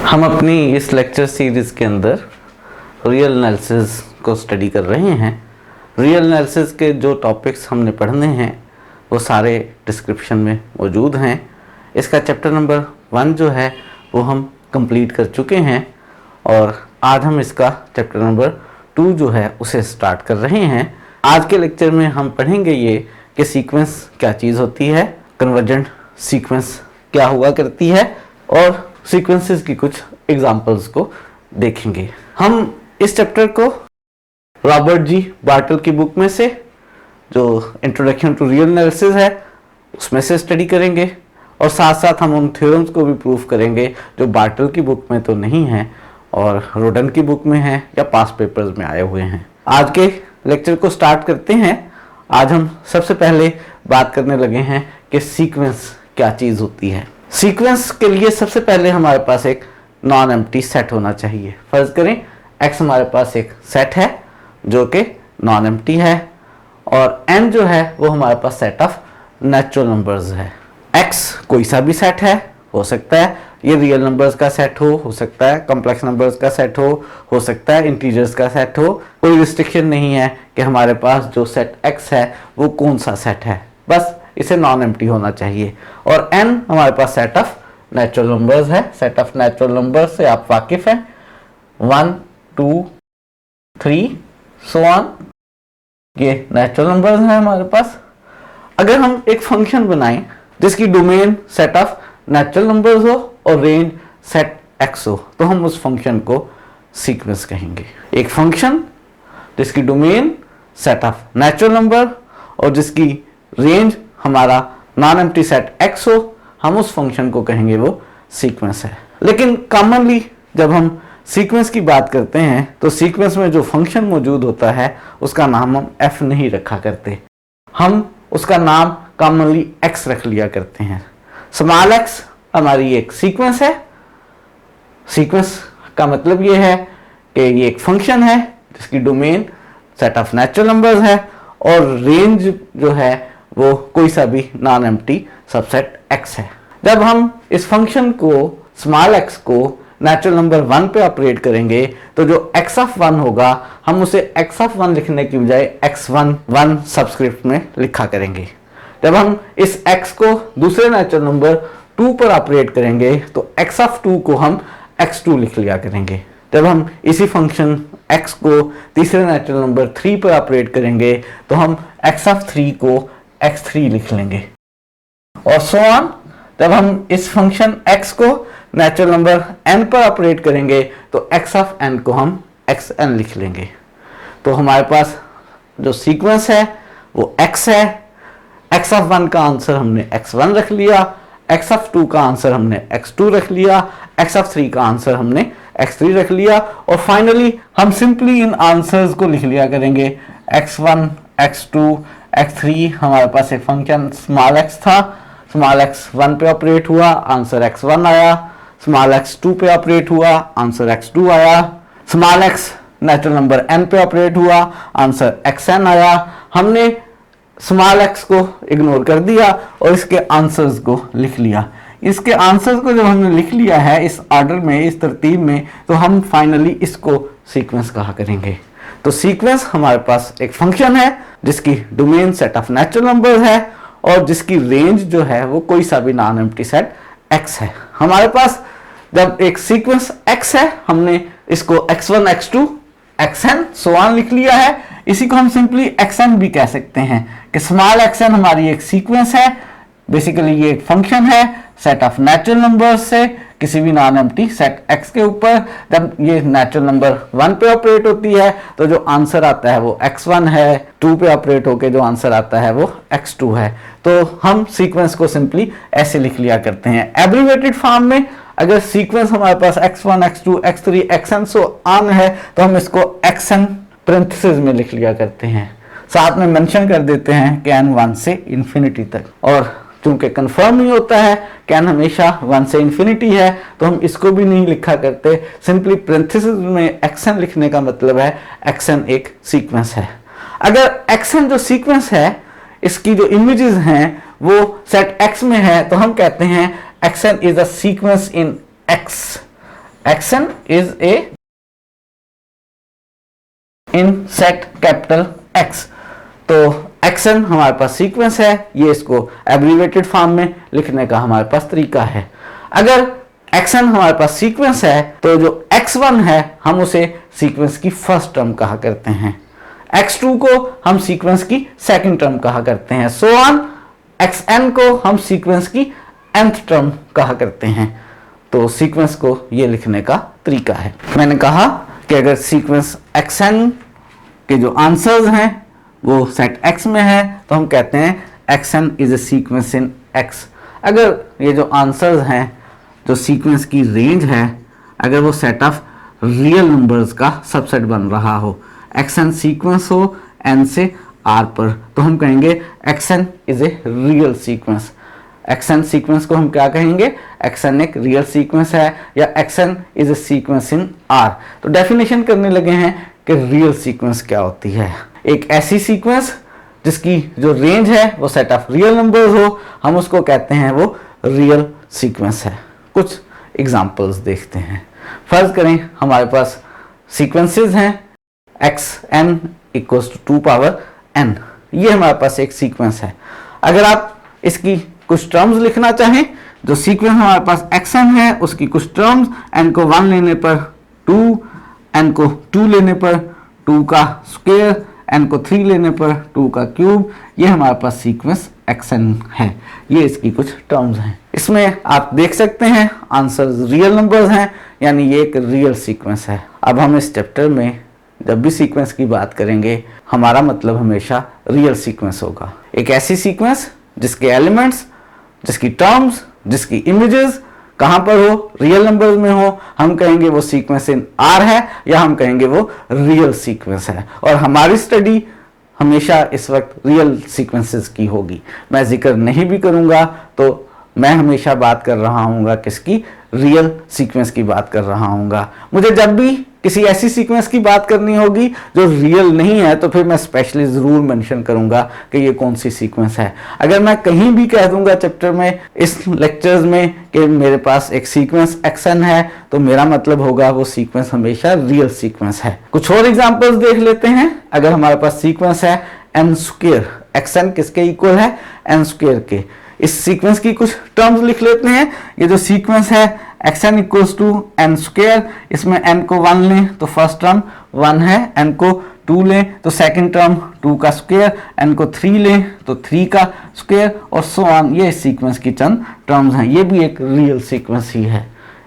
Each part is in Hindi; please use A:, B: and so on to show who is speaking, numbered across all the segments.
A: हम अपनी इस लेक्चर सीरीज़ के अंदर रियल एनालिसिस को स्टडी कर रहे हैं। रियल एनालिसिस के जो टॉपिक्स हमने पढ़ने हैं वो सारे डिस्क्रिप्शन में मौजूद हैं। इसका चैप्टर नंबर 1 जो है वो हम कंप्लीट कर चुके हैं और आज हम इसका चैप्टर नंबर 2 जो है उसे स्टार्ट कर रहे हैं। आज के लेक्चर में हम पढ़ेंगे ये कि सीक्वेंस क्या चीज़ होती है, कन्वर्जेंट सीक्वेंस क्या हुआ करती है और सीक्वेंसेस की कुछ एग्जांपल्स को देखेंगे। हम इस चैप्टर को रॉबर्ट जी बार्टल की बुक में से जो इंट्रोडक्शन टू रियल एनालिसिस है उसमें से स्टडी करेंगे और साथ साथ हम उन थ्योरम्स को भी प्रूफ करेंगे जो बार्टल की बुक में तो नहीं है और रोडन की बुक में है या पास पेपर्स में आए हुए हैं। आज के लेक्चर को स्टार्ट करते हैं। आज हम सबसे पहले बात करने लगे हैं कि सीक्वेंस क्या चीज़ होती है। सीक्वेंस के लिए सबसे पहले हमारे पास एक नॉन एम्प्टी सेट होना चाहिए। फर्ज करें x हमारे पास एक सेट है जो कि नॉन एम्प्टी है और n जो है वो हमारे पास सेट ऑफ नेचुरल नंबर्स है। x कोई सा भी सेट है, हो सकता है ये रियल नंबर्स का सेट हो सकता है कॉम्प्लेक्स नंबर्स का सेट हो सकता है इंटीजर्स का सेट हो। कोई रिस्ट्रिक्शन नहीं है कि हमारे पास जो सेट x है वो कौन सा सेट है, बस इसे नॉन एम्प्टी होना चाहिए। और n हमारे पास सेट ऑफ नेचुरल नंबर्स है। सेट ऑफ नेचुरल नंबर्स से आप वाकिफ हैं, 1 2 3 सो ऑन, ये नेचुरल नंबर्स हैं हमारे पास। अगर हम एक फंक्शन बनाएं जिसकी domain set of natural numbers हो और रेंज सेट x हो तो हम उस फंक्शन को सीक्वेंस कहेंगे। एक फंक्शन जिसकी domain set of natural number और जिसकी रेंज हमारा नॉन एम्प्टी सेट x हो, हम उस फंक्शन को कहेंगे वो सीक्वेंस है। लेकिन कॉमनली जब हम सीक्वेंस की बात करते हैं तो सीक्वेंस में जो फंक्शन मौजूद होता है उसका नाम हम f नहीं रखा करते, हम उसका नाम कॉमनली x रख लिया करते हैं। स्मॉल x हमारी एक सीक्वेंस है। सीक्वेंस का मतलब ये है कि ये एक फंक्शन है जिसकी domain set of natural numbers है और रेंज जो है वो कोई सा भी नॉन एम्प्टी सबसेट x है। जब हम इस फंक्शन को स्मॉल x को नेचुरल नंबर 1 पे ऑपरेट करेंगे तो जो x ऑफ 1 होगा हम उसे x ऑफ 1 लिखने की बजाय x1 1 सबस्क्रिप्ट में लिखा करेंगे। जब हम इस x को दूसरे नेचुरल नंबर 2 पर ऑपरेट करेंगे तो x ऑफ 2 को हम x2 लिख लिया करेंगे। जब हम इसी फंक्शन x को तीसरे नेचुरल नंबर 3 पर ऑपरेट करेंगे तो हम x ऑफ 3 को x3 लिख लेंगे और सो ऑन। जब हम इस फंक्शन x को नेचुरल नंबर n पर ऑपरेट करेंगे तो x ऑफ n को हम xn लिख लेंगे। तो हमारे पास जो सीक्वेंस है वो x है। x ऑफ 1 का आंसर हमने x1 रख लिया, x ऑफ 2 का आंसर हमने x2 रख लिया, x ऑफ 3 का आंसर हमने x3 रख लिया और फाइनली हम सिंपली इन आंसर्स को लिख लिया करेंगे। x1 x2 x3 हमारे पास एक फंक्शन स्मॉल x था, स्मॉल x 1 पे ऑपरेट हुआ, आंसर x1 आया, स्मॉल x 2 पे ऑपरेट हुआ, आंसर x2 आया, small x natural number n पे ऑपरेट हुआ, आंसर xn आया। हमने स्मॉल x को इग्नोर कर दिया और इसके आंसर्स को लिख लिया। इसके आंसर्स को जब हमने लिख लिया है इस ऑर्डर में, इस तरतीब में, तो हम फाइनली इसको सीक्वेंस कहा करेंगे। तो सीक्वेंस हमारे पास एक फंक्शन है जिसकी domain set of natural number है और जिसकी रेंज जो है वो कोई सा भी नॉन एम्प्टी सेट x है। हमारे पास जब एक सीक्वेंस x है हमने इसको x1 x2 xn so on लिख लिया है। इसी को हम सिंपली xn भी कह सकते हैं कि स्मॉल xn हमारी एक सीक्वेंस है। बेसिकली ये एक फंक्शन है सेट ऑफ नेचुरल नंबर्स से किसी भी नॉन एम्प्टी सेट x के ऊपर। जब ये नेचुरल नंबर 1 पे ऑपरेट होती है तो जो आंसर आता है वो x1 है, 2 पे ऑपरेट होके जो आंसर आता है वो x2 है। तो हम सीक्वेंस को सिंपली ऐसे लिख लिया करते हैं एब्रिवेटेड फॉर्म में। अगर सीक्वेंस हमारे पास x1 x2 x3 xn so on है तो हम इसको xn पैरेंथेसिस में लिख लिया करते हैं, साथ में मेंशन कर देते हैं कि n 1 से इन्फिनिटी तक। और चूंकि कंफर्म नहीं होता है कि n हमेशा 1 से इन्फिनिटी है तो हम इसको भी नहीं लिखा करते, सिंपली पैरेंथेसिस में xn लिखने का मतलब है xn एक सीक्वेंस है। अगर xn जो सीक्वेंस है इसकी जो इमेजेस हैं वो सेट x में है तो हम कहते हैं xn is a sequence in x xn is a in set capital X। तो xn हमारे पास सीक्वेंस है, ये इसको एब्रीवेटेड फॉर्म में लिखने का हमारे पास तरीका है। अगर xn हमारे पास सीक्वेंस है तो जो x1 है हम उसे सीक्वेंस की फर्स्ट टर्म कहा करते हैं, x2 को हम सीक्वेंस की सेकंड टर्म कहा करते हैं, सो ऑन xn को हम सीक्वेंस की nth टर्म कहा करते हैं। तो सीक्वेंस को ये लिखने का तरीका है। मैंने कहा कि अगर सीक्वेंस xn के जो आंसर्स हैं वो सेट x में है तो हम कहते हैं xn is a sequence in x। अगर ये जो आंसर्स हैं, जो सीक्वेंस की रेंज है, अगर वो सेट ऑफ रियल नंबर्स का सबसेट बन रहा हो, xn सीक्वेंस हो n से r पर, तो हम कहेंगे xn is a real sequence. xn sequence को हम क्या कहेंगे, xn एक रियल सीक्वेंस है या xn is a sequence in r। तो डेफिनेशन करने लगे हैं कि रियल सीक्वेंस क्या होती है। एक ऐसी सीक्वेंस जिसकी जो रेंज है वो सेट ऑफ रियल नंबर्स हो, हम उसको कहते हैं वो रियल सीक्वेंस है। कुछ एग्जांपल्स देखते हैं। फर्ज करें हमारे पास सीक्वेंसेस हैं xn equals to 2 power n, ये हमारे पास एक सीक्वेंस है। अगर आप इसकी कुछ टर्म्स लिखना चाहें, जो सीक्वेंस हमारे पास xn है उसकी कुछ टर्म्स, n को 1 लेने पर 2, n को 2 लेने पर 2 का स्क्वायर, n को 3 लेने पर 2 का क्यूब, ये हमारे पास सीक्वेंस xn है। ये इसकी कुछ टर्म्स हैं। इसमें आप देख सकते हैं आंसर्स रियल नंबर्स हैं, यानी ये एक रियल सीक्वेंस है। अब हम इस चैप्टर में जब भी सीक्वेंस की बात करेंगे हमारा मतलब हमेशा रियल सीक्वेंस होगा। एक ऐसी सीक्वेंस जिसके एलिमेंट्स, जिसकी टर्म्स, जिसकी इमेजेस कहां पर हो, रियल नंबर्स में हो, हम कहेंगे वो सीक्वेंस इन R है या हम कहेंगे वो रियल सीक्वेंस है। और हमारी स्टडी हमेशा इस वक्त रियल सीक्वेंसेस की होगी। मैं जिक्र नहीं भी करूंगा तो मैं हमेशा बात कर रहा हूँगा किसकी, रियल सीक्वेंस की बात कर रहा हूँगा। मुझे जब भी किसी ऐसी सीक्वेंस की बात करनी होगी जो रियल नहीं है तो फिर मैं स्पेशली ज़रूर मेंशन करूँगा कि ये कौन सी सीक्वेंस है। अगर मैं कहीं भी कह दूंगा चैप्टर में, इस लेक्चर्स में, कि मेरे पास एक सीक्वेंस xn है तो मेरा मतलब होगा वो सीक्वेंस हमेशा रियल सीक्वेंस है। कुछ और एग्जाम्पल्स देख लेते हैं। अगर हमारे पास सीक्वेंस है n स्क्वायर, xn किसके इक्वल है, n स्क्वायर के, इस सीक्वेंस की कुछ टर्म्स लिख लेते हैं। ये जो सीक्वेंस है xn equals to n square, इसमें n को 1 लें तो फर्स्ट टर्म 1 है, n को 2 लें तो सेकंड टर्म 2 का स्क्वायर, n को 3 लें तो 3 का स्क्वायर और सो ऑन। ये सीक्वेंस की चंद टर्म्स हैं, ये भी एक रियल सीक्वेंस ही है।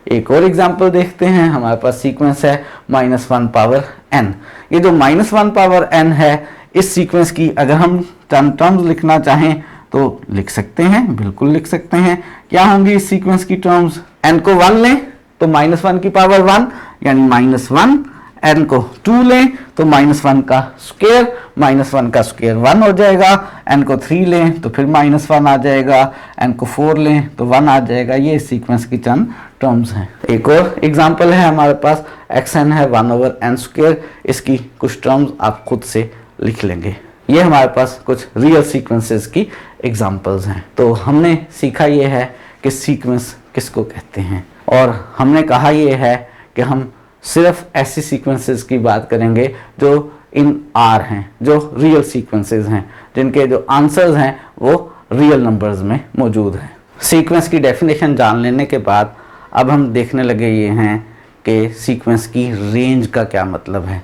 A: एक और एग्जांपल देखते हैं। हमारे पास सीक्वेंस है -1 पावर n। ये जो -1 पावर n है, इस सीक्वेंस की अगर हम चंद टर्म्स लिखना चाहें तो लिख सकते हैं, बिल्कुल लिख सकते हैं। क्या होंगी इस सीक्वेंस की टर्म्स, n को 1 लें तो -1 की पावर 1 यानी -1, n को 2 लें तो -1 का स्क्वायर, -1 का स्क्वायर 1 हो जाएगा, n को 3 लें तो फिर -1 आ जाएगा, n को 4 लें तो 1 आ जाएगा। ये सीक्वेंस की चंद टर्म्स हैं। एक और एग्जांपल है हमारे पास, xn है 1/n स्क्वायर, इसकी कुछ टर्म्स आप खुद से लिख लेंगे। ये हमारे पास कुछ रियल सीक्वेंसेस की एग्जांपल्स हैं। तो हमने सीखा ये है कि सीक्वेंस किसको कहते हैं, और हमने कहा ये है कि हम सिर्फ ऐसी सीक्वेंसेस की बात करेंगे जो इन R हैं, जो रियल सीक्वेंसेस हैं, जिनके जो आंसर्स हैं वो रियल नंबर्स में मौजूद हैं। सीक्वेंस की डेफिनेशन जान लेने के बाद अब हम देखने लगे ये हैं कि सीक्वेंस की रेंज का क्या मतलब है।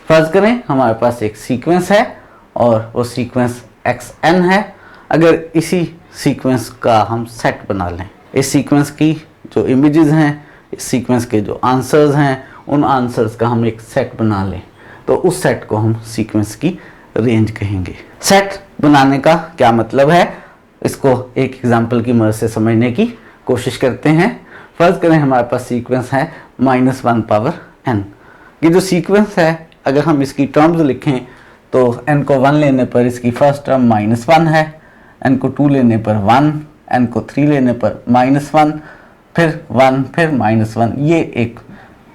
A: फर्ज करें हमारे पास एक सीक्वेंस है और वो सीक्वेंस xn है। अगर इसी सीक्वेंस का हम सेट बना लें, इस सीक्वेंस की जो इमेजेस हैं, इस सीक्वेंस के जो आंसर्स हैं, उन आंसर्स का हम एक सेट बना लें तो उस सेट को हम सीक्वेंस की रेंज कहेंगे। सेट बनाने का क्या मतलब है, इसको एक एग्जांपल की मदद से समझने की कोशिश करते हैं। फर्ज करें हमारे पास सीक्वेंस है -1 पावर n। ये जो सीक्वेंस है अगर हम इसकी टर्म्स लिखें तो n को 1 लेने पर इसकी फर्स्ट टर्म -1 है, n को 2 लेने पर 1, n को 3 लेने पर -1, फिर 1, फिर -1। ये एक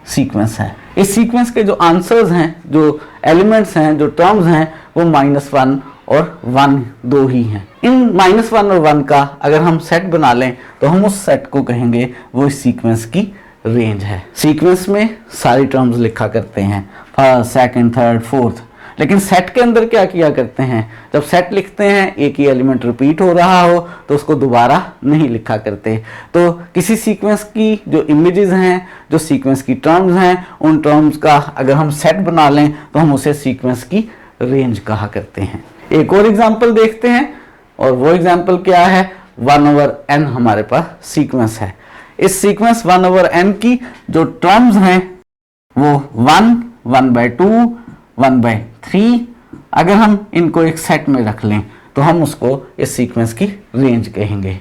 A: सीक्वेंस है। इस सीक्वेंस के जो आंसर्स हैं, जो एलिमेंट्स हैं, जो टर्म्स हैं, वो -1 और 1 दो ही हैं। इन -1 और 1 का अगर हम सेट बना लें तो हम उस सेट को कहेंगे वो इस सीक्वेंस की रेंज है। सीक्वेंस में सारी टर्म्स लिखा करते हैं, फर्स्ट, सेकंड, थर्ड, फोर्थ, लेकिन सेट के अंदर क्या किया करते हैं, जब सेट लिखते हैं एक ही एलिमेंट रिपीट हो रहा हो तो उसको दोबारा नहीं लिखा करते। तो किसी सीक्वेंस की जो इमेजेस हैं, जो सीक्वेंस की टर्म्स हैं, उन टर्म्स का अगर हम सेट बना लें तो हम उसे सीक्वेंस की रेंज कहा करते हैं। एक और एग्जांपल देखते हैं, और वो एग्जांपल क्या है, 1/n हमारे पास सीक्वेंस है। इस सीक्वेंस 1/n की जो टर्म्स हैं वो 1, 1/2, 1/3, अगर हम इनको एक सेट में रख लें तो हम उसको इस सीक्वेंस की रेंज कहेंगे।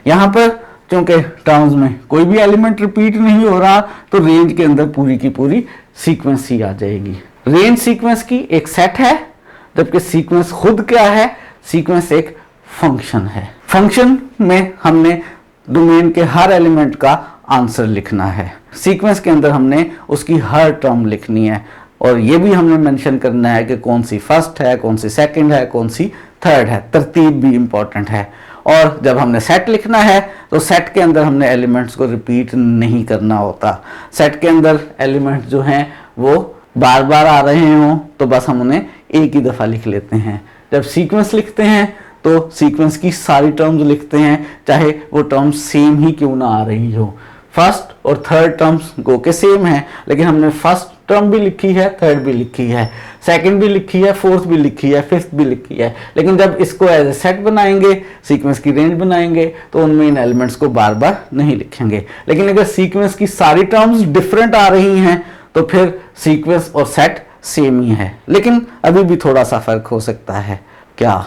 A: यहाँ पर क्योंकि टर्म्स में कोई भी एलिमेंट रिपीट नहीं हो रहा तो रेंज के अंदर पूरी की पूरी सीक्वेंस ही आ जाएगी। रेंज सीक्वेंस की एक सेट है, जबकि सीक्वेंस खुद क्या है, सीक्वेंस एक फंक्शन है। फंक्शन में हमने डोमेन के हर एलिमेंट का आंसर लिखना है, सीक्वेंस के अंदर हमने उसकी हर टर्म लिखनी है, और ये भी हमने मेंशन करना है कि कौन सी फर्स्ट है, कौन सी सेकंड है, कौन सी थर्ड है। तरतीब भी इंपॉर्टेंट है। और जब हमने सेट लिखना है तो सेट के अंदर हमने एलिमेंट्स को रिपीट नहीं करना होता। सेट के अंदर एलिमेंट्स जो हैं वो बार बार आ रहे हों तो बस हम उन्हें एक ही दफ़ा लिख लेते हैं। जब सीक्वेंस लिखते हैं तो सीक्वेंस की सारी टर्म्स लिखते हैं, चाहे वो टर्म्स सेम ही क्यों ना आ रही हो। फर्स्ट और थर्ड टर्म्स गो के सेम है, लेकिन हमने फर्स्ट टर्म भी लिखी है, थर्ड भी लिखी है, सेकंड भी लिखी है, फोर्थ भी लिखी है, फिफ्थ भी लिखी है, लेकिन जब इसको एज ए सेट बनाएंगे, सीक्वेंस की रेंज बनाएंगे तो उनमें इन एलिमेंट्स को बार बार नहीं लिखेंगे। लेकिन अगर सीक्वेंस की सारी टर्म्स डिफरेंट आ रही हैं तो फिर सीक्वेंस और सेट सेम ही है, लेकिन अभी भी थोड़ा सा फर्क हो सकता है। क्या?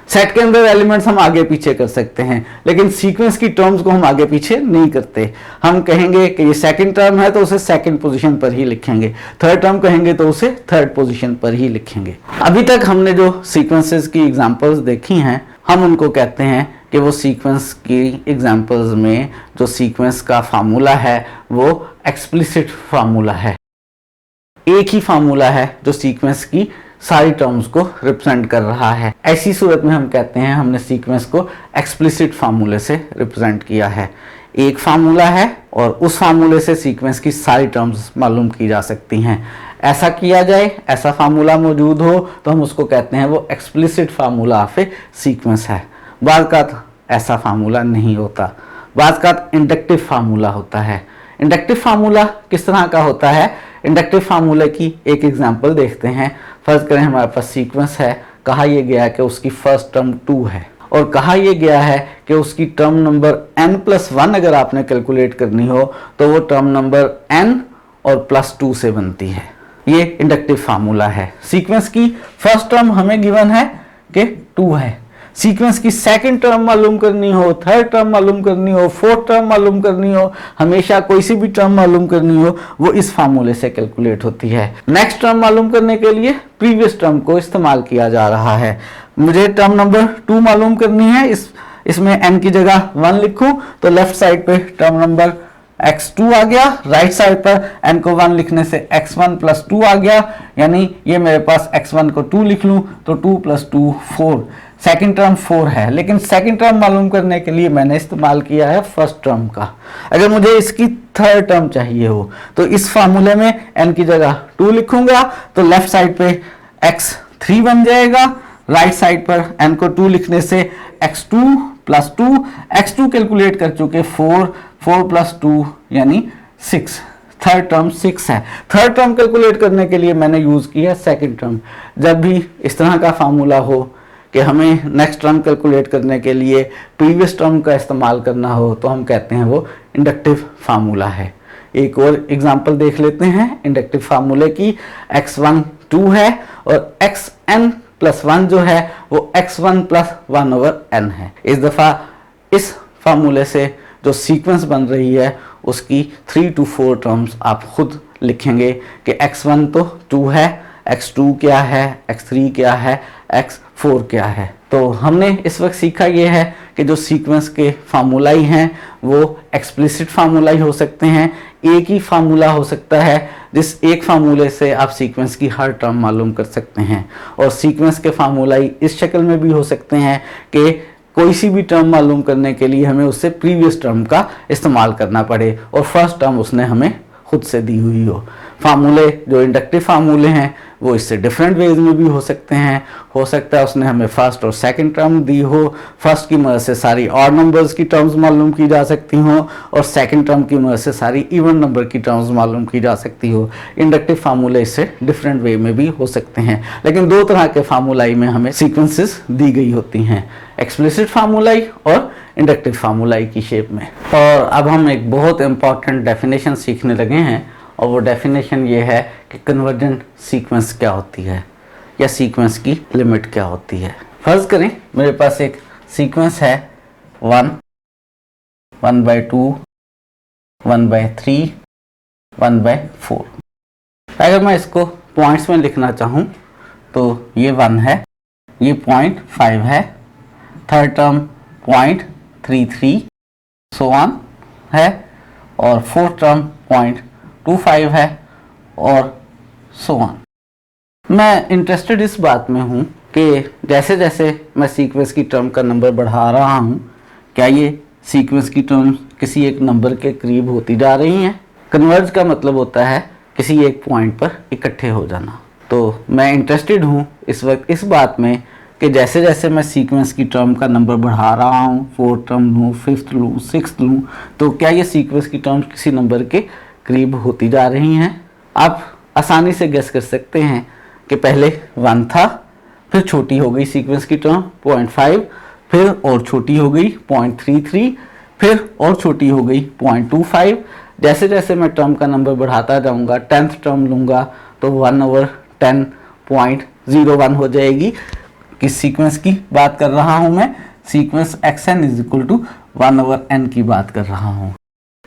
A: सेट के अंदर एलिमेंट्स हम आगे पीछे कर सकते हैं, लेकिन सीक्वेंस की टर्म्स को हम आगे पीछे नहीं करते। हम कहेंगे कि ये सेकंड टर्म है तो उसे सेकंड पोजीशन पर ही लिखेंगे, थर्ड टर्म कहेंगे तो उसे थर्ड पोजीशन पर ही लिखेंगे। अभी तक हमने जो सीक्वेंसेस की एग्जांपल्स देखी हैं, हम उनको कहते हैं कि वो सीक्वेंस की एग्जांपल्स में जो सीक्वेंस का फार्मूला है वो एक्सप्लिसिट फार्मूला है। एक ही फार्मूला है जो सीक्वेंस की सारी टर्म्स को रिप्रेजेंट कर रहा है। ऐसी सूरत में हम कहते हैं हमने सीक्वेंस को एक्सप्लिसिट फार्मूले से रिप्रेजेंट किया है। एक फार्मूला है और उस फार्मूले से सीक्वेंस की सारी टर्म्स मालूम की जा सकती हैं। ऐसा किया जाए, ऐसा फार्मूला मौजूद हो तो हम उसको कहते हैं वो explicit formula of a sequence है। बात का ऐसा फार्मूला नहीं होता, बात का इंडक्टिव फार्मूला होता है। इंडक्टिव फार्मूला किस तरह का होता है? इंडक्टिव फार्मूले की एक एग्जांपल देखते हैं। फर्ज करें हमारे पास सीक्वेंस है, कहा यह गया है कि उसकी फर्स्ट टर्म 2 है, और कहा यह गया है कि उसकी टर्म नंबर n+1 अगर आपने कैलकुलेट करनी हो तो वो टर्म नंबर n और +2 से बनती है। ये इंडक्टिव फार्मूला है। सीक्वेंस की फर्स्ट टर्म हमें गिवन है कि 2 है, सीक्वेंस की सेकंड टर्म मालूम करनी हो, थर्ड टर्म मालूम करनी हो, फोर्थ टर्म मालूम करनी हो, हमेशा कोई सी भी टर्म मालूम करनी हो, वो इस फार्मूले से कैलकुलेट होती है। नेक्स्ट टर्म मालूम करने के लिए प्रीवियस टर्म को इस्तेमाल किया जा रहा है। मुझे टर्म नंबर 2 मालूम करनी है, इसमें n की जगह 1 लिखूं तो लेफ्ट साइड पे टर्म नंबर x2 आ गया, राइट साइड पर n को 1 लिखने से x1 + 2 आ गया, यानी ये मेरे पास x1 को 2 लिख लूं तो 2 + 2 4। सेकंड टर्म 4 है, लेकिन सेकंड टर्म मालूम करने के लिए मैंने इस्तेमाल किया है फर्स्ट टर्म का। अगर मुझे इसकी थर्ड टर्म चाहिए हो तो इस फार्मूले में n की जगह 2 लिखूंगा तो लेफ्ट साइड पे x3 बन जाएगा, राइट साइड पर n को 2 लिखने से x2 + 2, x2 कैलकुलेट कर चुके 4 + 2 यानी 6, थर्ड टर्म 6 है। थर्ड टर्म कैलकुलेट करने के लिए मैंने यूज किया सेकंड टर्म। जब भी इस तरह का फार्मूला हो कि हमें नेक्स्ट टर्म कैलकुलेट करने के लिए प्रीवियस टर्म का इस्तेमाल करना हो तो हम कहते हैं वो इंडक्टिव फार्मूला है। एक और एग्जांपल देख लेते हैं इंडक्टिव फार्मूले की। x1 2 है और xn+1 जो है वो x1 + 1/n है। इस दफ़ा इस फार्मूले से जो सीक्वेंस बन रही है उसकी 3 to 4 टर्म्स आप खुद लिखेंगे कि x1 तो 2 है, x2 क्या है, x3 क्या है, x4 क्या है। तो हमने इस वक्त सीखा ये है कि जो सीक्वेंस के फार्मूलाई हैं वो एक्सप्लिसिट फार्मूलाई हो सकते हैं। एक ही फार्मूला हो सकता है जिस एक फार्मूले से आप सीक्वेंस की हर टर्म मालूम कर सकते हैं, और सीक्वेंस के फार्मूलाई इस शक्ल में भी हो सकते हैं कि कोई सी भी टर्म मालूम करने के लिए हमें उससे प्रीवियस टर्म का इस्तेमाल करना पड़े और फर्स्ट टर्म उसने हमें खुद से दी हुई हो। फार्मूले जो इंडक्टिव फार्मूले हैं वो इससे डिफरेंट वेज में भी हो सकते हैं। हो सकता है उसने हमें फर्स्ट और सेकंड टर्म दी हो, फर्स्ट की मदद से सारी ऑड नंबर्स की टर्म्स मालूम की जा सकती हो और सेकंड टर्म की मदद से सारी इवन नंबर की टर्म्स मालूम की जा सकती हो। इंडक्टिव फार्मूले इससे डिफरेंट वे में भी हो सकते हैं, लेकिन दो तरह के फार्मूलाई में हमें सीक्वेंसेस दी गई होती हैं, एक्सप्लिसिट फार्मूलाई और इंडक्टिव फार्मूलाई की शेप में। और अब हम एक बहुत इंपॉर्टेंट डेफिनेशन सीखने लगे हैं और वो डेफिनेशन ये है कि कन्वर्जेंट सीक्वेंस क्या होती है या सीक्वेंस की लिमिट क्या होती है। फर्ज करें मेरे पास एक सीक्वेंस है 1, 1/2, 1/3, 1/4। अगर मैं इसको पॉइंट्स में लिखना चाहूँ तो ये 1 है, ये 0.5 है, थर्ड टर्म 0.33 सो ऑन है और फोर्थ टर्म 0.25 है और सो ऑन। मैं इंटरेस्टेड इस बात में हूँ कि जैसे जैसे मैं सीक्वेंस की टर्म का नंबर बढ़ा रहा हूँ, क्या ये सीक्वेंस की टर्म्स किसी एक नंबर के करीब होती जा रही हैं। कन्वर्ज का मतलब होता है किसी एक पॉइंट पर इकट्ठे हो जाना। तो मैं इंटरेस्टेड हूँ इस वक्त इस बात में कि जैसे जैसे मैं सीक्वेंस की टर्म का नंबर बढ़ा रहा हूँ, फोर्थ टर्म लूँ, फिफ्थ लूँ, सिक्स्थ लूँ, तो क्या ये सीक्वेंस की टर्म्स किसी नंबर के करीब होती जा रही हैं। आप आसानी से गेस कर सकते हैं कि पहले 1 था, फिर छोटी हो गई सीक्वेंस की टर्म 0.5, फिर और छोटी हो गई 0.33, फिर और छोटी हो गई 0.25। जैसे जैसे मैं टर्म का नंबर बढ़ाता जाऊंगा, 10th टर्म लूँगा तो 1/10.01 हो जाएगी। किस सीक्वेंस की बात कर रहा हूँ मैं? सीक्वेंस xn = 1/n की बात कर रहा हूँ।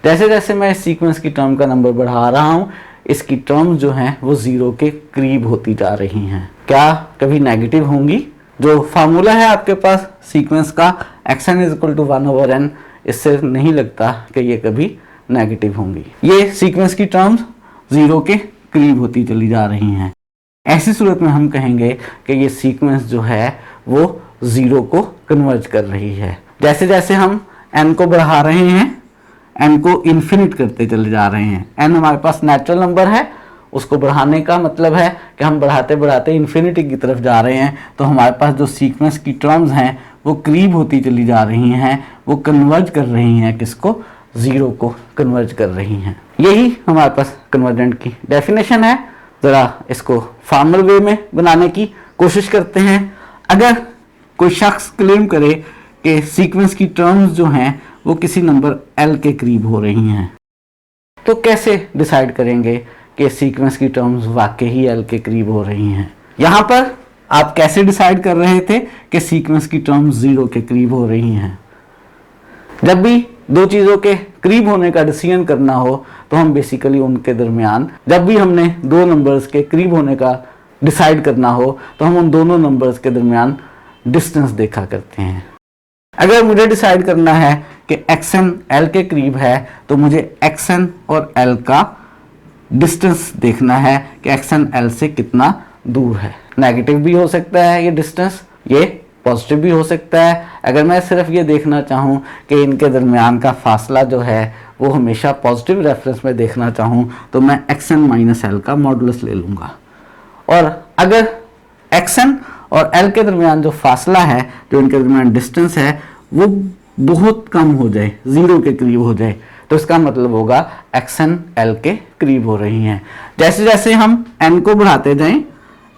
A: जैसे जैसे मैं इस सीक्वेंस की टर्म का नंबर बढ़ा रहा हूँ, इसकी टर्म्स जो हैं वो 0 के करीब होती जा रही हैं। क्या कभी नेगेटिव होंगी? जो फार्मूला है आपके पास सीक्वेंस का xn = 1/n, इससे नहीं लगता कि ये कभी नेगेटिव होंगी। ये सीक्वेंस की टर्म्स 0 के करीब होती चली जा रही हैं। ऐसी सूरत में हम कहेंगे कि ये सीक्वेंस जो है वो 0 को कन्वर्ज कर रही है। जैसे जैसे हम n को बढ़ा रहे हैं, n को इन्फिनिट करते चले जा रहे हैं। n हमारे पास नेचुरल नंबर है, उसको बढ़ाने का मतलब है कि हम बढ़ाते बढ़ाते इन्फिनिटी की तरफ जा रहे हैं। तो हमारे पास जो सीक्वेंस की टर्म्स हैं वो करीब होती चली जा रही हैं, वो कन्वर्ज कर रही हैं, किसको? 0 को कन्वर्ज कर रही हैं। यही हमारे पास कन्वर्जेंट की डेफिनेशन है। ज़रा इसको फॉर्मल वे में बनाने की कोशिश करते हैं। अगर कोई शख्स क्लेम करे कि सीक्वेंस की टर्म्स जो हैं वो किसी नंबर l के करीब हो रही हैं, तो कैसे डिसाइड करेंगे कि सीक्वेंस की टर्म्स वाकई ही l के करीब हो रही हैं? यहाँ पर आप कैसे डिसाइड कर रहे थे कि सीक्वेंस की टर्म्स 0 के करीब हो रही हैं? जब भी दो चीज़ों के करीब होने का डिसीजन करना हो तो हम बेसिकली उनके दरमियान, जब भी हमने दो नंबर्स के करीब होने का डिसाइड करना हो तो हम उन दोनों नंबर्स के दरमियान डिस्टेंस देखा करते हैं। अगर मुझे डिसाइड करना है कि xn l के करीब है तो मुझे xn और l का डिस्टेंस देखना है कि xn l से कितना दूर है। नेगेटिव भी हो सकता है ये डिस्टेंस, ये पॉजिटिव भी हो सकता है। अगर मैं सिर्फ ये देखना चाहूँ कि इनके दरमियान का फासला जो है वो हमेशा पॉजिटिव रेफरेंस में देखना चाहूँ तो मैं xn - l का मॉडुलस ले लूँगा। और अगर xn और l के दरमियान जो फासला है, जो इनके दरमियान डिस्टेंस है, वो बहुत कम हो जाए, 0 के करीब हो जाए, तो इसका मतलब होगा xn l के करीब हो रही हैं। जैसे जैसे हम n को बढ़ाते जाएं,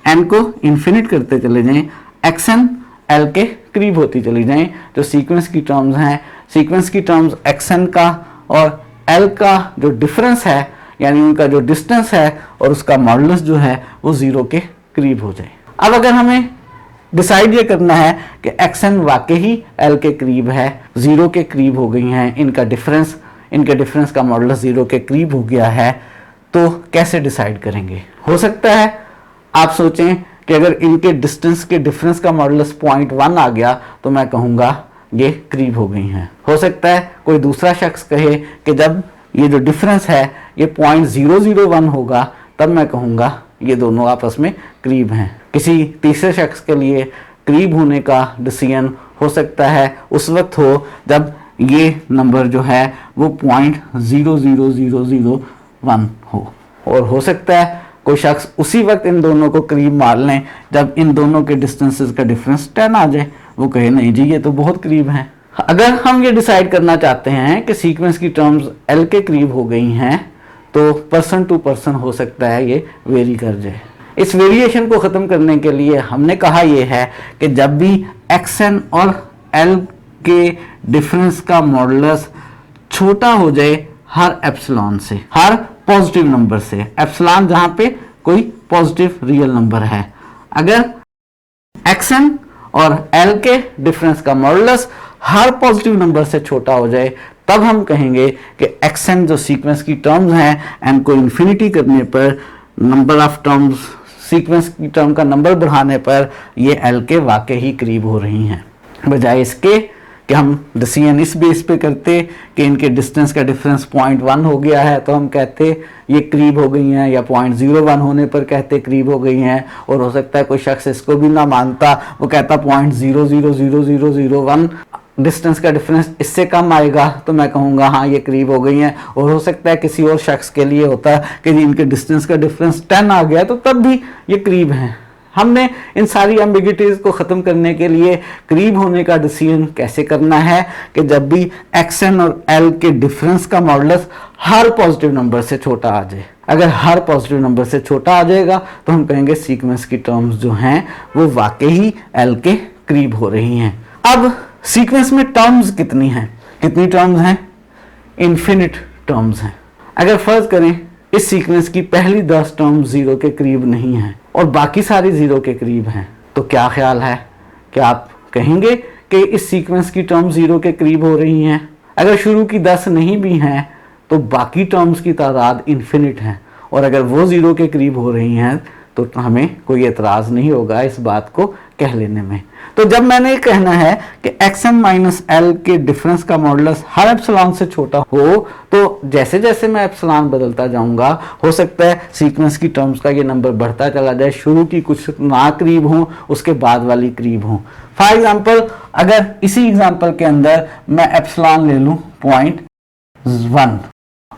A: n को इन्फिनिट करते चले जाएं, xn l के करीब होती चली जाएं, जो सीक्वेंस की टर्म्स हैं, सीक्वेंस की टर्म्स xn का और l का जो डिफरेंस है, यानी उनका जो डिस्टेंस है और उसका मॉडुलस जो है वो 0 के करीब हो जाए। अब अगर हमें डिसाइड ये करना है कि xn वाकई ही l के करीब है, 0 के करीब हो गई हैं, इनके डिफरेंस का मॉडुलस 0 के करीब हो गया है, तो कैसे डिसाइड करेंगे? हो सकता है आप सोचें कि अगर इनके डिस्टेंस के डिफरेंस का मॉडुलस 0.1 आ गया तो मैं कहूँगा ये करीब हो गई हैं। हो सकता है कोई दूसरा शख्स कहे कि जब ये जो डिफरेंस है ये 0.001 होगा तब मैं कहूँगा ये दोनों आपस में करीब हैं। किसी तीसरे शख्स के लिए करीब होने का डिसीजन हो सकता है उस वक्त हो जब ये नंबर जो है वो 0.00001 हो, और हो सकता है कोई शख्स उसी वक्त इन दोनों को करीब मान लें जब इन दोनों के डिस्टेंसेस का डिफरेंस 10 आ जाए, वो कहे नहीं जी ये तो बहुत करीब हैं। अगर हम ये डिसाइड करना चाहते हैं कि सीक्वेंस की टर्म्स एल के करीब हो गई हैं तो पर्सन टू पर्सन हो सकता है ये वेरी कर जाए। इस वेरिएशन को ख़त्म करने के लिए हमने कहा ये है कि जब भी एक्सन और एल के डिफरेंस का मॉडुलस छोटा हो जाए हर एप्सिलॉन से, हर पॉजिटिव नंबर से, एप्सिलॉन जहां पे कोई पॉजिटिव रियल नंबर है, अगर एक्सन और एल के डिफरेंस का मॉडुलस हर पॉजिटिव नंबर से छोटा हो जाए तब हम कहेंगे कि एक्सन जो सीक्वेंस की टर्म्स हैं एन को इन्फिनिटी करने पर, नंबर ऑफ टर्म्स सीक्वेंस की टर्म का नंबर बढ़ाने पर ये एल के वाकई ही करीब हो रही हैं, बजाय इसके कि हम डिसीजन इस बेस पे करते कि इनके डिस्टेंस का डिफरेंस 0.1 हो गया है तो हम कहते ये करीब हो गई हैं, या 0.01 होने पर कहते करीब हो गई हैं, और हो सकता है कोई शख्स इसको भी ना मानता, वो कहता 0.000001 डिस्टेंस का डिफरेंस इससे कम आएगा तो मैं कहूँगा हाँ ये करीब हो गई हैं, और हो सकता है किसी और शख्स के लिए होता है कि इनके डिस्टेंस का डिफरेंस 10 आ गया तो तब भी ये करीब हैं। हमने इन सारी एम्बिग्युइटीज को ख़त्म करने के लिए करीब होने का डिसीजन कैसे करना है कि जब भी एक्सन और एल के डिफरेंस का मॉडुलस हर पॉजिटिव नंबर से छोटा आ जाए, अगर हर पॉजिटिव नंबर से छोटा आ जाएगा तो हम कहेंगे सीक्वेंस की टर्म्स जो हैं वो वाकई ही एल के करीब हो रही हैं। अब सीक्वेंस में टर्म्स कितनी हैं? कितनी टर्म्स हैं? इन्फिनिट टर्म्स हैं। अगर फर्ज करें इस सीक्वेंस की पहली 10 टर्म 0 के करीब नहीं है और बाकी सारी 0 के करीब हैं, तो क्या ख्याल है कि आप कहेंगे कि इस सीक्वेंस की टर्म 0 के करीब हो रही हैं? अगर शुरू की 10 नहीं भी हैं तो बाकी टर्म्स की तादाद इन्फिनिट है, और अगर वो 0 के करीब हो रही हैं तो हमें कोई एतराज़ नहीं होगा इस बात को कह लेने में। तो जब मैंने कहना है कि एक्सन माइनस एल के डिफरेंस का मॉडुलस हर एप्सिलॉन से छोटा हो, तो जैसे जैसे मैं एप्सिलॉन बदलता जाऊंगा हो सकता है सीक्वेंस की टर्म्स का ये नंबर बढ़ता चला जाए, शुरू की कुछ ना करीब हों उसके बाद वाली करीब हों। फॉर एग्जाम्पल अगर इसी एग्जाम्पल के अंदर मैं एप्सिलॉन ले लूँ 0.1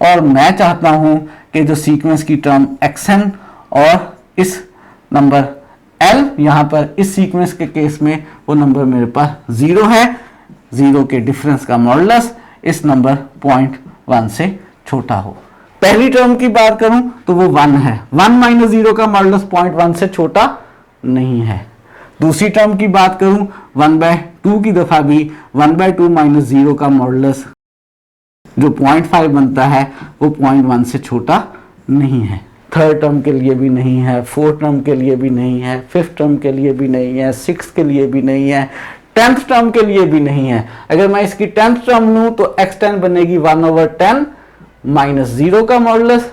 A: और मैं चाहता हूँ कि जो सीक्वेंस की टर्म एक्सन और इस नंबर एल, यहाँ पर इस सीक्वेंस के केस में वो नंबर मेरे पास 0 है, 0 के डिफरेंस का मॉडुलस इस नंबर 0.1 से छोटा हो। पहली टर्म की बात करूं तो वो 1 है, 1 माइनस 0 का मॉडुलस 0.1 से छोटा नहीं है। दूसरी टर्म की बात करूं 1/2 की दफा भी 1/2 माइनस 0 का मॉडुलस जो 0.5 बनता है वो 0.1 से छोटा नहीं है। थर्ड टर्म के लिए भी नहीं है, फोर्थ टर्म के लिए भी नहीं है, फिफ्थ टर्म के लिए भी नहीं है, सिक्स्थ के लिए भी नहीं है, 10th टर्म के लिए भी नहीं है। अगर मैं इसकी 10th टर्म लूं तो x10 बनेगी 1/10 माइनस 0 का मॉडुलस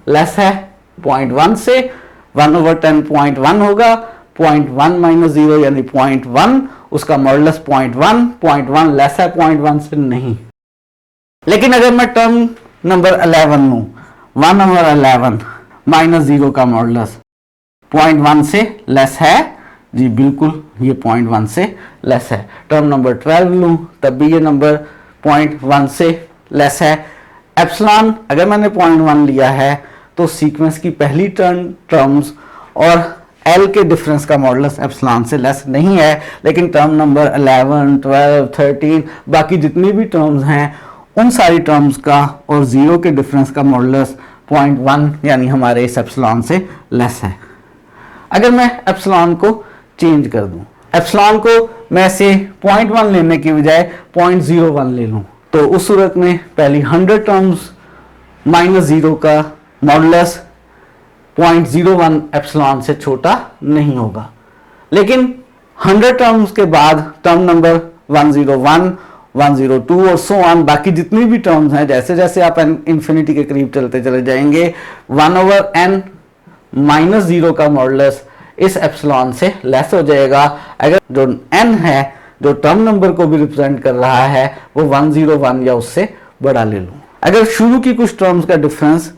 A: लेस है 0.1 से, 1/10 0.1 होगा, 0.1 माइनस 0 यानी 0.1, उसका मॉडुलस 0.1 लेस है 0.1 से नहीं। लेकिन अगर मैं टर्म नंबर 11 लूं 1/11 माइनस 0 का मॉडुलस 0.1 से लेस है, जी बिल्कुल ये 0.1 से लेस है। टर्म नंबर 12 लूँ तब भी ये नंबर 0.1 से लेस है। एप्सिलॉन अगर मैंने 0.1 लिया है तो सीक्वेंस की पहली टर्म्स और एल के डिफरेंस का मॉडुलस एप्सिलॉन से लेस नहीं है, लेकिन टर्म नंबर 11, 12, 13 बाकी जितनी भी टर्म्स हैं उन सारी टर्म्स का और 0 के डिफरेंस का मॉडुलस 0.1 यानी हमारे इस एप्सिलॉन से लेस है। अगर मैं एप्सिलॉन को चेंज कर दूं, एप्सिलॉन को मैं से 0.1 लेने की बजाय 0.01 ले लूं, तो उस सूरत में पहली 100 टर्म्स माइनस 0 का मॉडुलस 0.01 एप्सिलॉन से छोटा नहीं होगा। लेकिन 100 टर्म्स के बाद टर्म नंबर 101, 102 और सो ऑन बाकी जितनी भी टर्म्स हैं, जैसे जैसे आप इन्फिनिटी के करीब चलते चले जाएंगे 1/n माइनस 0 का मॉडुलस इस एप्सिलॉन से लेस हो जाएगा। अगर जो n है जो टर्म नंबर को भी रिप्रेजेंट कर रहा है वो 101 या उससे बड़ा ले लूं। अगर शुरू की कुछ टर्म्स का डिफरेंस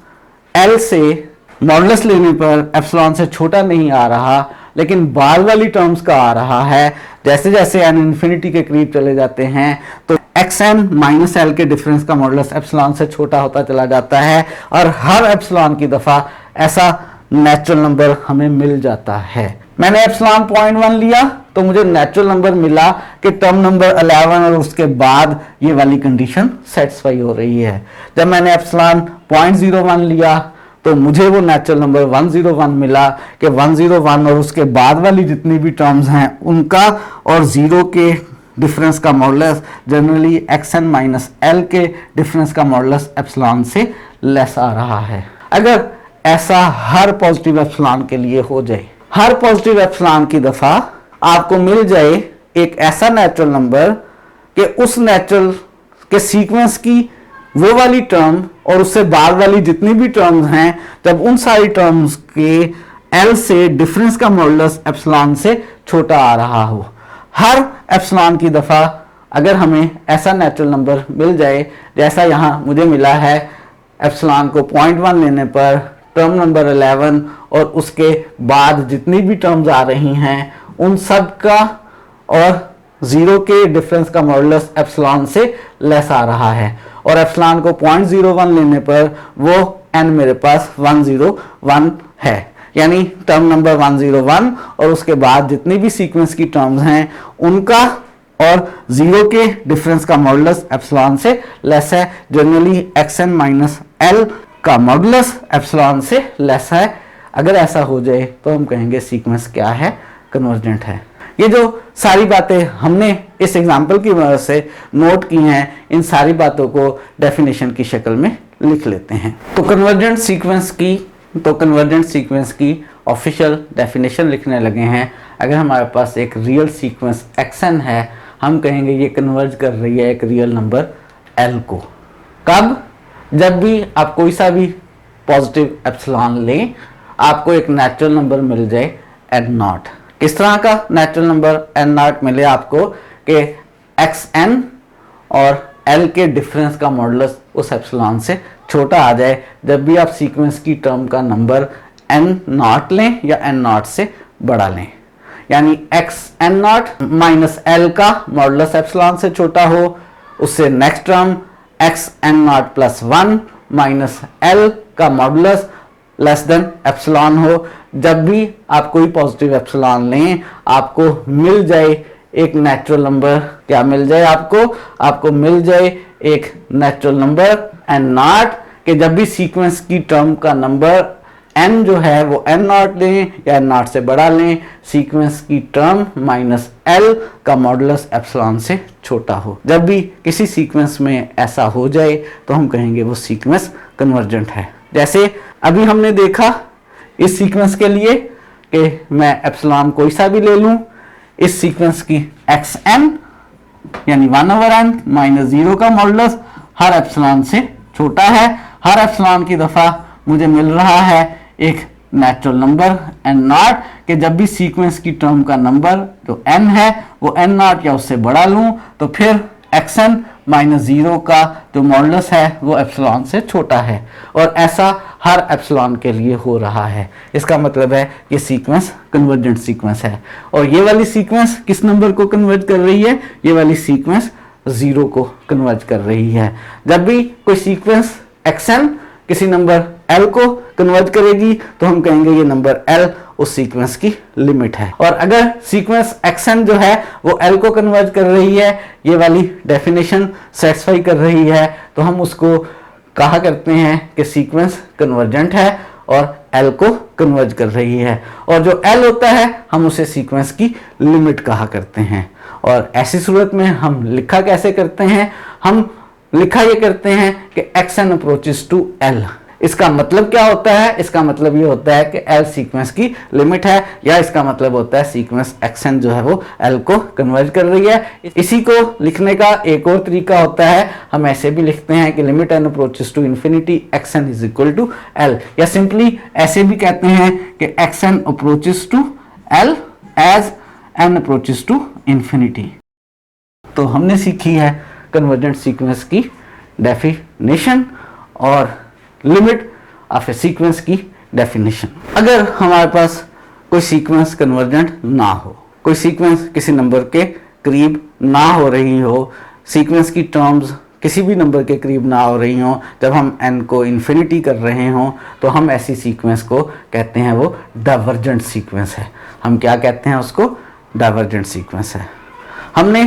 A: l से मॉडुलस लेने पर एप्सिलॉन से छोटा नहीं आ रहा, लेकिन बाद वाली टर्म्स का आ रहा है। जैसे जैसे n इन्फिनिटी के करीब चले जाते हैं तो xn माइनस एल के डिफरेंस का मॉडुलस एप्सिलॉन से छोटा होता चला जाता है और हर एप्सिलॉन की दफा ऐसा नेचुरल नंबर हमें मिल जाता है। मैंने एप्सिलॉन 0.1 लिया तो मुझे नेचुरल नंबर मिला कि टर्म नंबर 11 और उसके बाद ये वाली कंडीशन सेटिस्फाई हो रही है। जब मैंने एप्सिलॉन 0.01 लिया तो मुझे वो नेचुरल नंबर 101 मिला कि 101 और उसके बाद वाली जितनी भी टर्म्स हैं उनका और जीरो के डिफरेंस का modulus generally xn minus L के डिफरेंस का मॉडुलस एप्सिलॉन से लेस आ रहा है। अगर ऐसा हर पॉजिटिव एप्सिलॉन के लिए हो जाए, हर पॉजिटिव एप्सिलॉन की दफा आपको मिल जाए एक ऐसा नेचुरल नंबर कि उस नेचुरल के सीक्वेंस की वो वाली टर्म और उससे बाद वाली जितनी भी टर्म्स हैं, जब उन सारी टर्म्स के एल से डिफरेंस का मॉडुलस एप्सिलॉन से छोटा आ रहा हो। हर एप्सिलॉन की दफा अगर हमें ऐसा नेचुरल नंबर मिल जाए जैसा यहाँ मुझे मिला है, एप्सिलॉन को 0.1 लेने पर टर्म नंबर 11 और उसके बाद जितनी भी टर्म्स आ रही हैं उन सब का और जीरो के डिफरेंस का मॉडुलस एप्सिलॉन से लेस आ रहा है और एप्सिलॉन को 0.01 लेने पर वो n मेरे पास 101 है, यानी टर्म नंबर 101 और उसके बाद जितनी भी सीक्वेंस की टर्म्स हैं उनका और जीरो के डिफरेंस का मॉडुलस एप्सिलॉन से लेस है। जनरली xn माइनस एल का मॉडुलस एप्सिलॉन से लेस है। अगर ऐसा हो जाए तो हम कहेंगे सीक्वेंस क्या है, कन्वर्जेंट है। ये जो सारी बातें हमने इस एग्जाम्पल की मदद से नोट की हैं, इन सारी बातों को डेफिनेशन की शक्ल में लिख लेते हैं। तो कन्वर्जेंट सीक्वेंस की ऑफिशियल डेफिनेशन लिखने लगे हैं। अगर हमारे पास एक रियल सीक्वेंस xn है, हम कहेंगे ये कन्वर्ज कर रही है एक रियल नंबर l को। कब? जब भी आप कोई सा भी पॉजिटिव एप्सिलॉन लें, आपको एक नेचुरल नंबर मिल जाए n0। किस तरह का नेचुरल नंबर n0 मिले आपको कि xn और l के डिफरेंस का मॉडुलस उस एप्सिलॉन से छोटा आ जाए जब भी आप सीक्वेंस की टर्म का नंबर n0 लें या n0 से बड़ा लें। यानी xn0 माइनस l का मॉडुलस एप्सिलॉन से छोटा हो, उससे next term xn0 plus 1 minus l का मॉडुलस लेस देन एप्सिलॉन हो। जब भी आप कोई पॉजिटिव एप्सिलॉन लें, आपको मिल जाए एक नेचुरल नंबर। क्या मिल जाए आपको मिल जाए एक नेचुरल नंबर n0 कि जब भी सीक्वेंस की टर्म का नंबर n जो है वो n0 लें या n0 से बड़ा लें, सीक्वेंस की टर्म माइनस l का मॉडुलस एप्सिलॉन से छोटा हो। जब भी किसी सीक्वेंस में ऐसा हो जाए तो हम कहेंगे वो सीक्वेंस कन्वर्जेंट है। जैसे अभी हमने देखा इस सीक्वेंस के लिए कि मैं एप्सिलॉन कोई सा भी ले लूं, इस सीक्वेंस की xn यानी 1/n माइनस 0 का मॉडुलस हर एप्सिलॉन से छोटा है। हर एप्सिलॉन की दफा मुझे मिल रहा है एक नेचुरल नंबर n0 कि जब भी सीक्वेंस की टर्म का नंबर जो n है वो n0 या उससे बड़ा लूं तो फिर xn माइनस 0 का जो मॉडुलस है वो एप्सिलॉन से छोटा है और ऐसा हर एप्सिलॉन के लिए हो रहा है। इसका मतलब है ये सीक्वेंस कन्वर्जेंट सीक्वेंस है। और ये वाली सीक्वेंस किस नंबर को कन्वर्ज कर रही है? ये वाली सीक्वेंस 0 को कन्वर्ज कर रही है। जब भी कोई सीक्वेंस xn किसी नंबर l को कन्वर्ज करेगी तो हम कहेंगे ये नंबर l उस सीक्वेंस की लिमिट है। और अगर सीक्वेंस xn जो है वो l को कन्वर्ज कर रही है, ये वाली डेफिनेशन सेटिस्फाई कर रही है, तो हम उसको कहा करते हैं कि सीक्वेंस कन्वर्जेंट है और l को कन्वर्ज कर रही है। और जो l होता है हम उसे सीक्वेंस की लिमिट कहा करते हैं। और ऐसी सूरत में हम लिखा कैसे करते हैं? हम लिखा ये करते हैं कि xn अप्रोचेस टू l। इसका मतलब क्या होता है? इसका मतलब ये होता है कि l सीक्वेंस की लिमिट है, या इसका मतलब होता है सीक्वेंस xn जो है वो l को कन्वर्ज कर रही है। इसी को लिखने का एक और तरीका होता है, हम ऐसे भी लिखते हैं कि limit n approaches to infinity xn is equal to l, या सिंपली ऐसे भी कहते हैं कि xn approaches to l as n approaches to infinity. तो हमने सीखी है कन्वर्जेंट सीक्वेंस की डेफिनेशन और लिमिट ऑफ ए सीक्वेंस की डेफिनेशन। अगर हमारे पास कोई सीक्वेंस कन्वर्जेंट ना हो, कोई सीक्वेंस किसी नंबर के करीब ना हो रही हो, सीक्वेंस की टर्म्स किसी भी नंबर के करीब ना हो रही हो, जब हम n को इन्फिनिटी कर रहे हों तो हम ऐसी सीक्वेंस को कहते हैं वो डाइवर्जेंट सीक्वेंस है। हम क्या कहते हैं उसको? डाइवर्जेंट सीक्वेंस है। हमने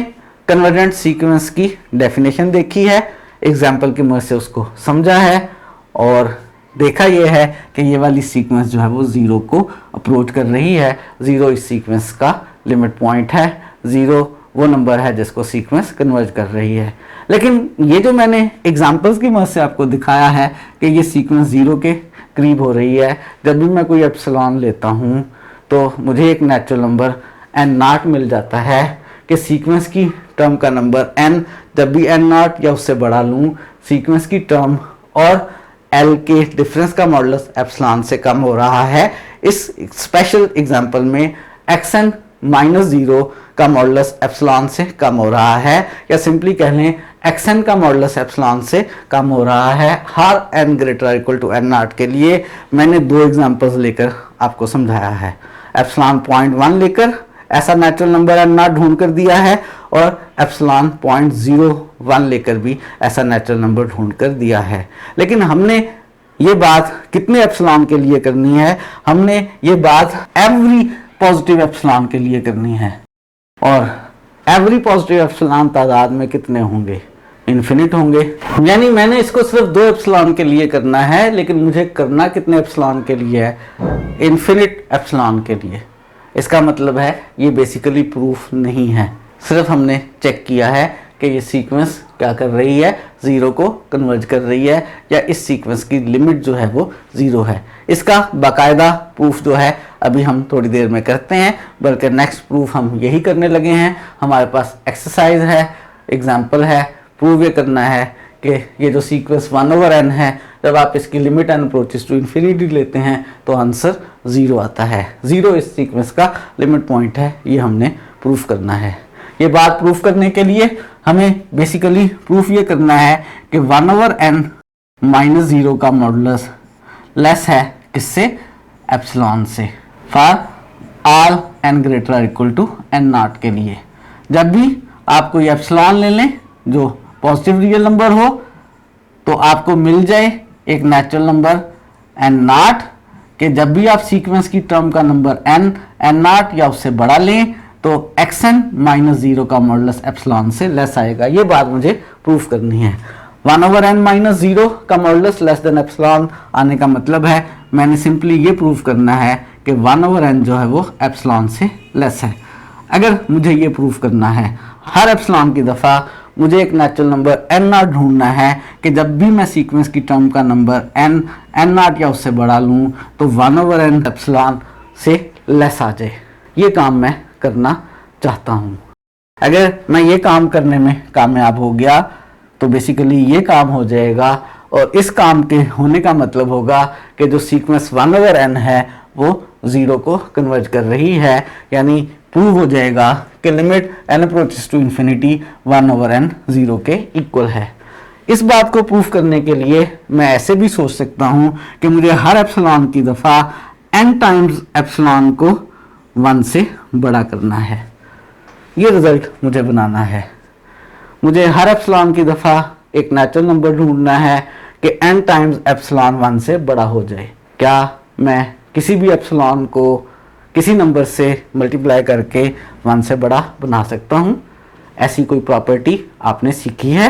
A: कन्वर्जेंट सीक्वेंस की डेफिनेशन देखी है, एग्जाम्पल की मदद से उसको समझा है और देखा यह है कि ये वाली सीक्वेंस जो है वो ज़ीरो को अप्रोच कर रही है। ज़ीरो इस सीक्वेंस का लिमिट पॉइंट है, ज़ीरो वो नंबर है जिसको सीक्वेंस कन्वर्ज कर रही है। लेकिन ये जो मैंने एग्जांपल्स की मदद से आपको दिखाया है कि ये सीक्वेंस ज़ीरो के करीब हो रही है, जब भी मैं कोई एप्सिलॉन लेता हूँ तो मुझे एक नेचुरल नंबर n नॉट मिल जाता है कि सीक्वेंस की टर्म का नंबर n जब भी n नॉट या उससे बड़ा लूँ, सीक्वेंस की टर्म और l के डिफरेंस का मॉडुलस एप्सिलॉन से कम हो रहा है। इस स्पेशल एग्जांपल में xn माइनस ज़ीरो का मॉडुलस एप्सिलॉन से कम हो रहा है, या सिंपली कह लें xn का मॉडुलस एप्सिलॉन से कम हो रहा है हर n greater equal to n not के लिए। मैंने दो एग्जांपल्स लेकर आपको समझाया है। एप्सिलॉन 0.1 लेकर ऐसा नेचुरल नंबर n नॉट ढूंढ कर दिया है और एप्सिलॉन 0.01 लेकर भी ऐसा नेचुरल नंबर ढूंढ कर दिया है। लेकिन हमने ये बात कितने एप्सिलॉन के लिए करनी है? हमने ये बात एवरी पॉजिटिव एप्सिलॉन के लिए करनी है। और एवरी पॉजिटिव एप्सिलॉन तादाद में कितने होंगे? इन्फिनिट होंगे। यानी मैंने इसको सिर्फ दो एप्सिलॉन के लिए करना है, लेकिन मुझे करना कितने एप्सिलॉन के लिए है? इन्फिनिट एप्सिलॉन के लिए। इसका मतलब है ये बेसिकली प्रूफ नहीं है, सिर्फ हमने चेक किया है कि ये सीक्वेंस क्या कर रही है, ज़ीरो को कन्वर्ज कर रही है, या इस सीक्वेंस की लिमिट जो है वो ज़ीरो है। इसका बाकायदा प्रूफ जो है अभी हम थोड़ी देर में करते हैं, बल्कि नेक्स्ट प्रूफ हम यही करने लगे हैं। हमारे पास एक्सरसाइज है, एग्जाम्पल है, प्रूव ये करना है कि ये जो सीक्वेंस 1/n है, जब आप इसकी limit n approaches to infinity लेते हैं तो आंसर ज़ीरो आता है। ज़ीरो इस सीक्वेंस का लिमिट पॉइंट है, ये हमने प्रूफ करना है। ये बात प्रूफ करने के लिए हमें बेसिकली प्रूफ ये करना है कि 1/n माइनस ज़ीरो का मॉडुलस लेस है किससे? एप्सिलॉन से, for all n greater equal to n not के लिए। जब भी आप कोई एप्सिलॉन ले लें जो पॉजिटिव रियल नंबर हो, तो आपको मिल जाए एक नेचुरल नंबर n नॉट कि जब भी आप सीक्वेंस की टर्म का नंबर n नॉट या उससे बड़ा लें तो xn माइनस ज़ीरो का मॉडुलस एप्सिलॉन से लेस आएगा। ये बात मुझे प्रूफ करनी है। 1/n माइनस ज़ीरो का मॉडुलस लेस देन एप्सिलॉन आने का मतलब है मैंने सिंपली ये प्रूफ करना है कि 1/n जो है वो एप्सिलॉन से लेस है। अगर मुझे ये प्रूफ करना है हर एप्सिलॉन की दफ़ा मुझे एक नेचुरल नंबर n नॉट ढूंढना है कि जब भी मैं सीक्वेंस की टर्म का नंबर n नॉट या उससे बड़ा लूँ तो 1/n एप्सिलॉन से लेस आ जाए। ये काम मैं करना चाहता हूँ। अगर मैं ये काम करने में कामयाब हो गया तो बेसिकली ये काम हो जाएगा, और इस काम के होने का मतलब होगा कि जो सीक्वेंस 1/n है वो ज़ीरो को कन्वर्ज कर रही है, यानी प्रूव हो जाएगा कि limit n approaches to infinity 1/n zero के इक्वल है। इस बात को प्रूफ करने के लिए मैं ऐसे भी सोच सकता हूँ कि मुझे हर एप्सिलॉन की दफ़ा n टाइम्स एप्सिलॉन को 1 से बड़ा करना है। ये रिज़ल्ट मुझे बनाना है। मुझे हर एप्सिलॉन की दफ़ा एक नेचुरल नंबर ढूंढना है कि n टाइम्स एप्सिलॉन 1 से बड़ा हो जाए। क्या मैं किसी भी एप्सिलॉन को किसी नंबर से मल्टीप्लाई करके 1 से बड़ा बना सकता हूँ? ऐसी कोई प्रॉपर्टी आपने सीखी है?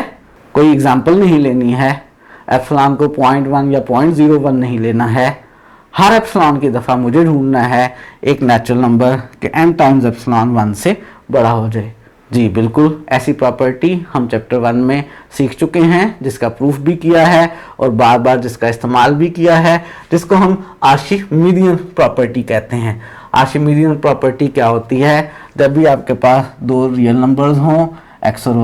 A: कोई एग्जाम्पल नहीं लेनी है, एप्सिलॉन को 0.1 या 0.01 नहीं लेना है। हर एप्सिलॉन की दफ़ा मुझे ढूंढना है एक नेचुरल नंबर कि n टाइम्स एप्सिलॉन 1 से बड़ा हो जाए। जी बिल्कुल, ऐसी प्रॉपर्टी हम चैप्टर 1 में सीख चुके हैं, जिसका प्रूफ भी किया है और बार बार जिसका इस्तेमाल भी किया है, जिसको हम आर्शिमिडियन प्रॉपर्टी कहते हैं। आर्शिमिडियन प्रॉपर्टी क्या होती है? जब भी आपके पास दो रियल नंबर्स हों x और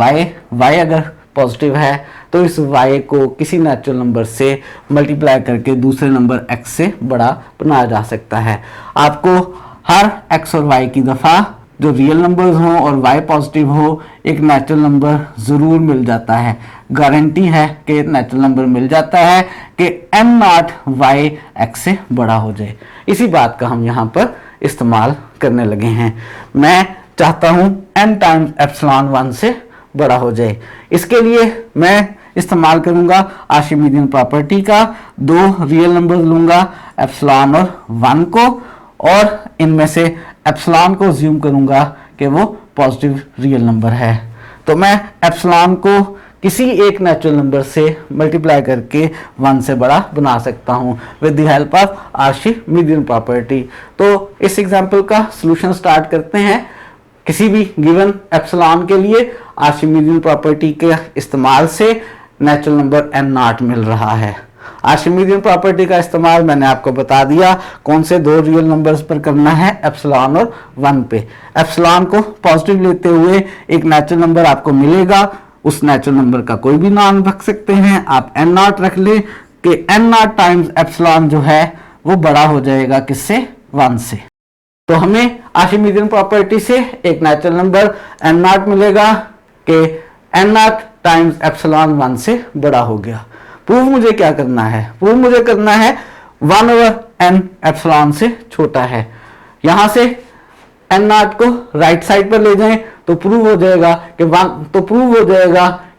A: y अगर पॉजिटिव है तो इस y को किसी नेचुरल नंबर से मल्टीप्लाई करके दूसरे नंबर x से बड़ा बनाया जा सकता है। आपको हर x और y की दफ़ा जो रियल नंबर्स हों और y पॉजिटिव हो एक नेचुरल नंबर ज़रूर मिल जाता है। गारंटी है कि एक नेचुरल नंबर मिल जाता है कि n नॉट y x से बड़ा हो जाए। इसी बात का हम यहाँ पर इस्तेमाल करने लगे हैं। मैं चाहता हूँ n टाइम्स एप्सिलॉन 1 से बड़ा हो जाए। इसके लिए मैं इस्तेमाल करूंगा आर्शिमीडियन प्रॉपर्टी का। दो रियल नंबर लूंगा, एप्सिलॉन और 1 को, और इनमें से एप्सिलॉन को अज्यूम करूंगा कि वो पॉजिटिव रियल नंबर है। तो मैं एप्सिलॉन को किसी एक नेचुरल नंबर से मल्टीप्लाई करके 1 से बड़ा बना सकता हूं with the help of Archimedean property. तो इस एग्जांपल का सॉल्यूशन स्टार्ट करते हैं। किसी भी गिवन एप्सिलॉन के लिए आर्शिमीडियन प्रॉपर्टी के इस्तेमाल से नेचुरल नंबर n0 मिल रहा है। आर्शिमीडियन प्रॉपर्टी का इस्तेमाल मैंने आपको बता दिया कौन से दो रियल नंबर्स पर करना है, एप्सिलॉन और 1 पे। एप्सिलॉन को पॉजिटिव लेते हुए एक नेचुरल नंबर आपको मिलेगा, उस नेचुरल नंबर का कोई भी नाम रख सकते हैं। आप n0 रख ले कि n0 टाइम्स एप्सिलॉन जो है वो बड़ा हो जाएगा किससे, 1 से। तो हमें आर्शिमीडियन प्रॉपर्टी से एक नेचुरल नंबर n0 मिलेगा कि n0 टाइम्स एप्सिलॉन 1 से बड़ा हो गया। प्रूव मुझे क्या करना है, प्रूव मुझे करना है 1/n एप्सिलॉन से छोटा है। यहां से n0 को राइट साइड पर ले जाएं तो प्रूव हो जाएगा कि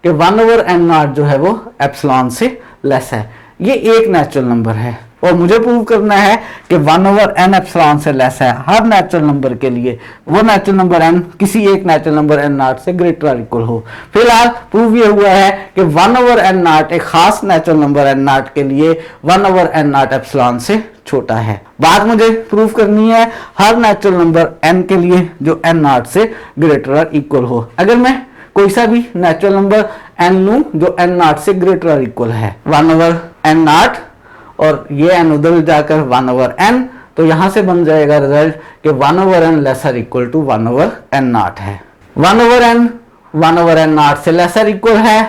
A: 1/n0 जो है वो एप्सिलॉन से लेस है। ये एक नेचुरल नंबर है और मुझे प्रूव करना है कि 1/n एप्सिलॉन से लेस है हर नेचुरल नंबर के लिए। वो नेचुरल नंबर n किसी एक नेचुरल नंबर n0 से ग्रेटर और इक्वल हो। फिलहाल प्रूव ये हुआ है कि 1/n0 एक खास नेचुरल नंबर n0 के लिए 1/n0 एप्सिलॉन से छोटा है। बात मुझे प्रूव करनी है हर नेचुरल नंबर n के लिए जो n0 से ग्रेटर और इक्वल हो। अगर मैं कोई सा भी नेचुरल नंबर n लूं जो n0 से ग्रेटर और इक्वल है, 1/n0 और ये n उधर जाकर 1/n, तो यहां से बन जाएगा रिजल्ट कि 1/n laser equal to 1/n0 है। 1/n 1/n0 से लेसर इक्वल है,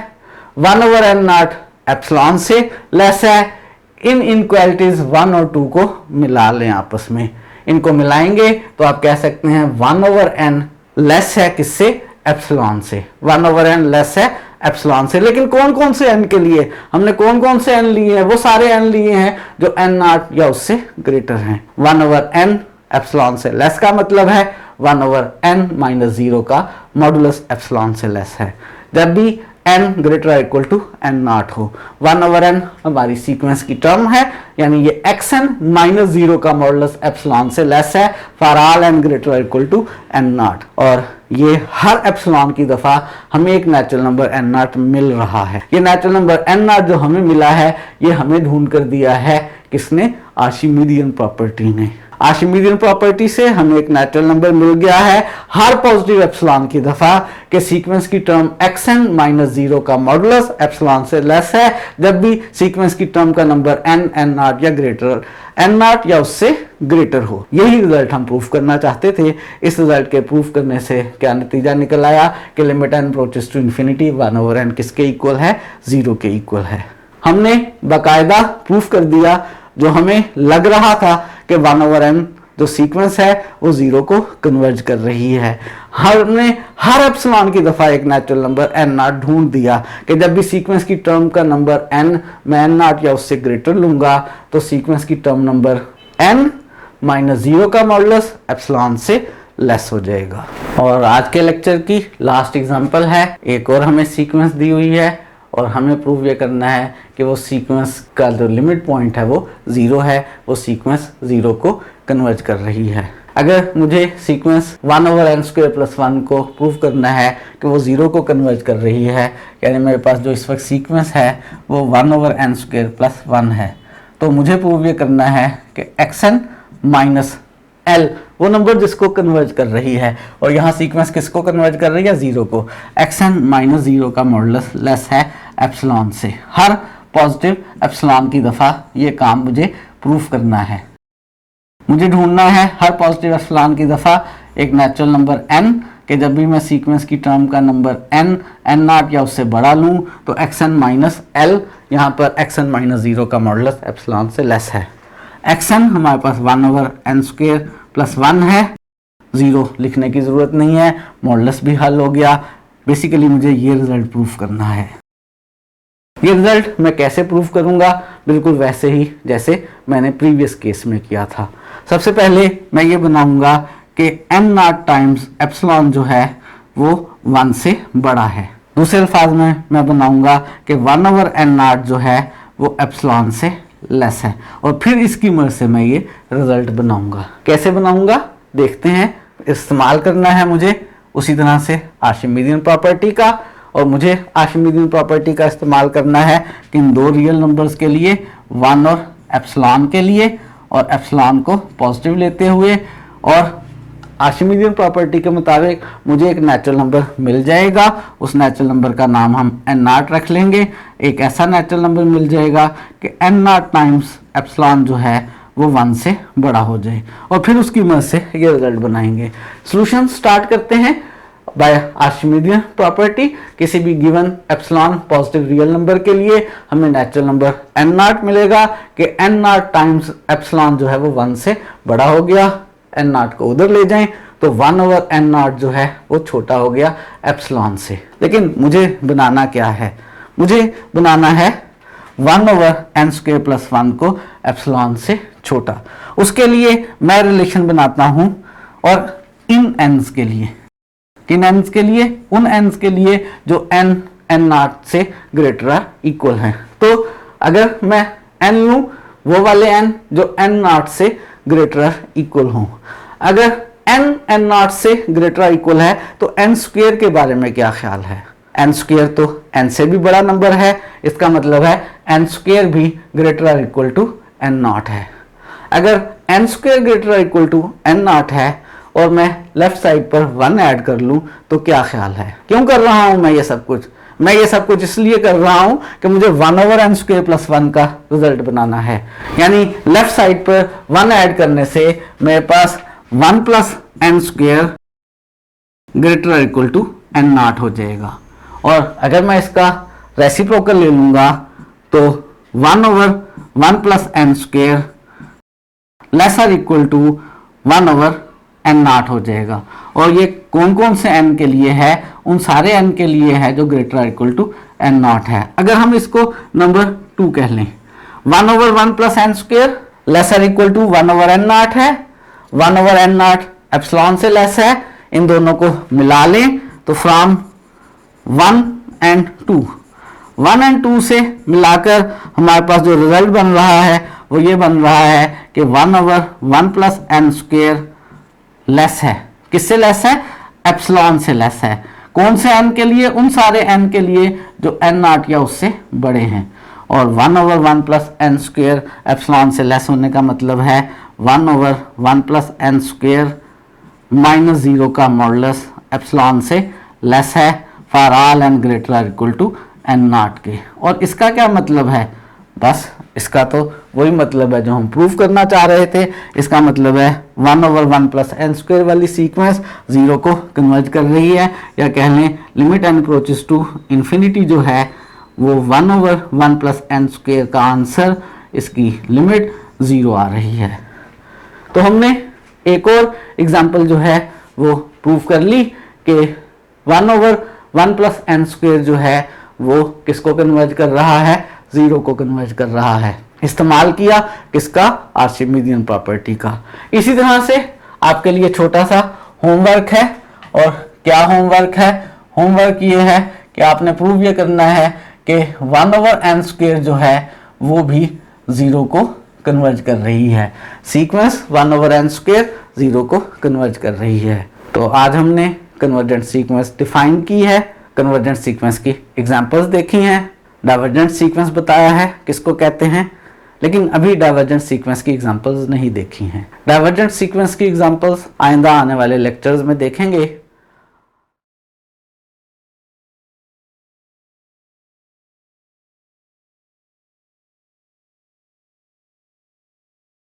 A: 1/n0 एप्सिलॉन से लेस है। इन इनक्वालिटीज 1 और 2 को मिला लें आपस में। इनको मिलाएंगे तो आप कह सकते हैं 1/n लेस है किससे, एप्सिलॉन से। 1/n लेस है एप्सिलॉन से। लेकिन कौन कौन से n के लिए, हमने कौन कौन से n लिए हैं, वो सारे n लिए हैं जो n0 या उससे ग्रेटर हैं। 1/n एप्सिलॉन से लेस का मतलब है 1/n - 0 का मॉडुलस एप्सिलॉन से लेस है। जब भी n greater equal to n0 हो, 1/n हमारी सीक्वेंस की टर्म है, यानी ये xn - 0 का मॉडुलस एप्सिलॉन से लेस है for all n greater equal to n0। और ये हर एप्सिलॉन की दफा हमें एक नेचुरल नंबर n0 मिल रहा है। ये नेचुरल नंबर n0 जो हमें मिला है ये हमें ढूंढ कर दिया है किसने, आर्शिमीडियन प्रॉपर्टी ने। आर्शिमीडियन प्रॉपर्टी से हमें एक नेचुरल नंबर मिल गया है हर पॉजिटिव एप्सिलॉन की दफा के सीक्वेंस की टर्म xn - 0 का मॉडुलस एप्सिलॉन से लेस है जब भी सीक्वेंस की टर्म का नंबर n0 या ग्रेटर n0 या उससे ग्रेटर हो। यही रिजल्ट हम प्रूफ करना चाहते थे। इस रिजल्ट के प्रूफ करने से क्या नतीजा निकल आया कि limit n approaches to infinity 1/n किसके इक्वल है, 0 के इक्वल है। हमने बाकायदा प्रूफ कर दिया जो हमें लग रहा था कि 1/n जो सीक्वेंस है वो 0 को कन्वर्ज कर रही है। हमने हर एप्सिलॉन की दफा एक नेचुरल नंबर n0 ढूंढ दिया कि जब भी सीक्वेंस की टर्म का नंबर n मैं n0 या उससे ग्रेटर लूंगा तो सीक्वेंस की टर्म नंबर n - 0 का मॉडुलस एप्सिलॉन से लेस हो जाएगा। और आज के लेक्चर की लास्ट एग्जांपल है, एक और हमें सीक्वेंस दी हुई है और हमें प्रूव ये करना है कि वो सीक्वेंस का जो लिमिट पॉइंट है वो 0 है, वो सीक्वेंस 0 को कन्वर्ज कर रही है। अगर मुझे सीक्वेंस 1/n² + 1 को प्रूव करना है कि वो 0 को कन्वर्ज कर रही है, यानी मेरे पास जो इस वक्त सीक्वेंस है वो 1/n² + 1 है, तो मुझे प्रूव ये करना है कि xn - l वो नंबर जिसको कन्वर्ज कर रही है, और यहाँ सीक्वेंस किसको कन्वर्ज कर रही है, 0 को। xn - 0 का मॉडुलस लेस है एप्सिलॉन से। हर पॉजिटिव एप्सिलॉन की दफा ये काम मुझे प्रूफ करना है। मुझे ढूंढना है हर पॉजिटिव एप्सिलॉन की दफा एक नेचुरल नंबर n कि जब भी मैं सीक्वेंस की टर्म का नंबर n0 या उससे बड़ा लूं तो xn - l, यहाँ पर xn - 0 का मॉडुलस एप्सिलॉन से लेस है। xn हमारे पास 1/n² + 1 है, 0 लिखने की जरूरत नहीं है, मॉडुलस भी हल हो गया। बेसिकली मुझे ये रिजल्ट प्रूफ करना है। ये रिजल्ट मैं कैसे प्रूफ करूंगा, बिल्कुल वैसे ही जैसे मैंने प्रीवियस केस में किया था। सबसे पहले मैं ये बनाऊंगा कि n नॉट टाइम्स एप्सिलॉन जो है वो 1 से बड़ा है। दूसरे अल्फाज में मैं बनाऊंगा कि 1/n नॉट जो है वो एप्सिलॉन से लेस है, और फिर इसकी मदद से मैं ये रिजल्ट बनाऊंगा। कैसे बनाऊंगा देखते हैं। इस्तेमाल करना है मुझे उसी तरह से आर्शिमीडियन प्रॉपर्टी का, और मुझे आर्शिमीडियन प्रॉपर्टी का इस्तेमाल करना है कि इन दो रियल नंबर्स के लिए 1 और एप्सिलॉन के लिए, और एप्सिलॉन को पॉजिटिव लेते हुए, और आर्शिमीडियन प्रॉपर्टी के मुताबिक मुझे एक नेचुरल नंबर मिल जाएगा। उस नेचुरल नंबर का नाम हम n नॉट रख लेंगे। एक ऐसा नेचुरल नंबर मिल जाएगा कि n नॉट टाइम्स एप्सिलॉन जो है वो 1 से बड़ा हो जाए, और फिर उसकी मदद से ये रिजल्ट बनाएंगे। सॉल्यूशन स्टार्ट करते हैं बाय आर्शिमीडियन प्रॉपर्टी। किसी भी given epsilon positive real number के लिए हमें नेचुरल नंबर n नॉट मिलेगा कि n नॉट टाइम्स एप्सिलॉन जो है वो 1 से बड़ा हो गया। n नॉट को उधर ले जाएं तो 1/n नॉट जो है वो छोटा हो गया एप्सिलॉन से। लेकिन मुझे बनाना क्या है? मुझे बनाना है 1/n² + 1 को एप्सिलॉन से छोटा। उसके लिए मैं रिलेशन बनाता हूं, और इन n's के लिए, किन n's के लिए? उन n's के लिए जो n नॉट से ग्रेटर या इक्वल है। तो अगर मैं n लूं, वो वाले n जो n नॉट से ग्रेटर इक्वल हो। अगर n नॉट से ग्रेटर इक्वल है तो n² के बारे में क्या ख्याल है? n² तो n से भी बड़ा नंबर है, इसका मतलब है n² भी greater equal to n not है। अगर n² greater equal to n not है और मैं लेफ्ट साइड पर 1 ऐड कर लूं तो क्या ख्याल है? क्यों कर रहा हूं मैं ये सब कुछ? मैं ये सब कुछ इसलिए कर रहा हूं कि मुझे 1/n² + 1 का रिजल्ट बनाना है। यानी लेफ्ट साइड पर 1 ऐड करने से मेरे पास 1 + n² greater equal to n not हो जाएगा। और अगर मैं इसका रेसिप्रोकल ले लूंगा तो 1/1 + n² laser equal to 1/n not हो जाएगा। और ये कौन कौन से n के लिए है? उन सारे n के लिए है जो greater equal to n not है। अगर हम इसको नंबर 2 कह लें, 1/1 + n² laser equal to 1/n not है। 1/n नॉट एप्सिलॉन से लेस है। इन दोनों को मिला लें तो फ्रॉम 1 and 2, 1 and 2 से मिलाकर हमारे पास जो रिजल्ट बन रहा है वो ये बन रहा है कि 1/1 + n² लेस है। किससे लेस है? एप्सिलॉन से लेस है। कौन से n के लिए? उन सारे n के लिए जो n नॉट या उससे बड़े हैं। और 1/1 + n² एप्सिलॉन से लेस होने का मतलब है 1/1 + n² -0 का मॉडुलस एप्सिलॉन से लेस है for all n greater equal to n not के। और इसका क्या मतलब है? बस इसका तो वही मतलब है जो हम प्रूव करना चाह रहे थे। इसका मतलब है 1/1 + n² वाली सीक्वेंस 0 को कन्वर्ज कर रही है, या कह लें limit n approaches to infinity जो है वो 1/1 + n² का आंसर, इसकी लिमिट 0 आ रही है। तो हमने एक और एग्जांपल जो है वो प्रूव कर ली कि 1/1 + n² जो है वो किसको कन्वर्ज कर रहा है? 0 को कन्वर्ज कर रहा है। इस्तेमाल किया किसका? आर्शिमीडियन प्रॉपर्टी का। इसी तरह से आपके लिए छोटा सा होमवर्क है। और क्या होमवर्क है? होमवर्क ये है कि आपने प्रूव ये करना है कि 1/n² जो है वो भी 0 को कन्वर्ज कर रही है। सीक्वेंस 1/n² 0 को कन्वर्ज कर रही है। तो आज हमने कन्वर्जेंट सीक्वेंस डिफाइन की है, कन्वर्जेंट सीक्वेंस की एग्जांपल्स देखी हैं, डाइवर्जेंट सीक्वेंस बताया है किसको कहते हैं, लेकिन अभी डाइवर्जेंट सीक्वेंस की एग्जांपल्स नहीं देखी हैं। डाइवर्जेंट सीक्वेंस की एग्जांपल्स आइंदा आने वाले लेक्चर्स में देखेंगे।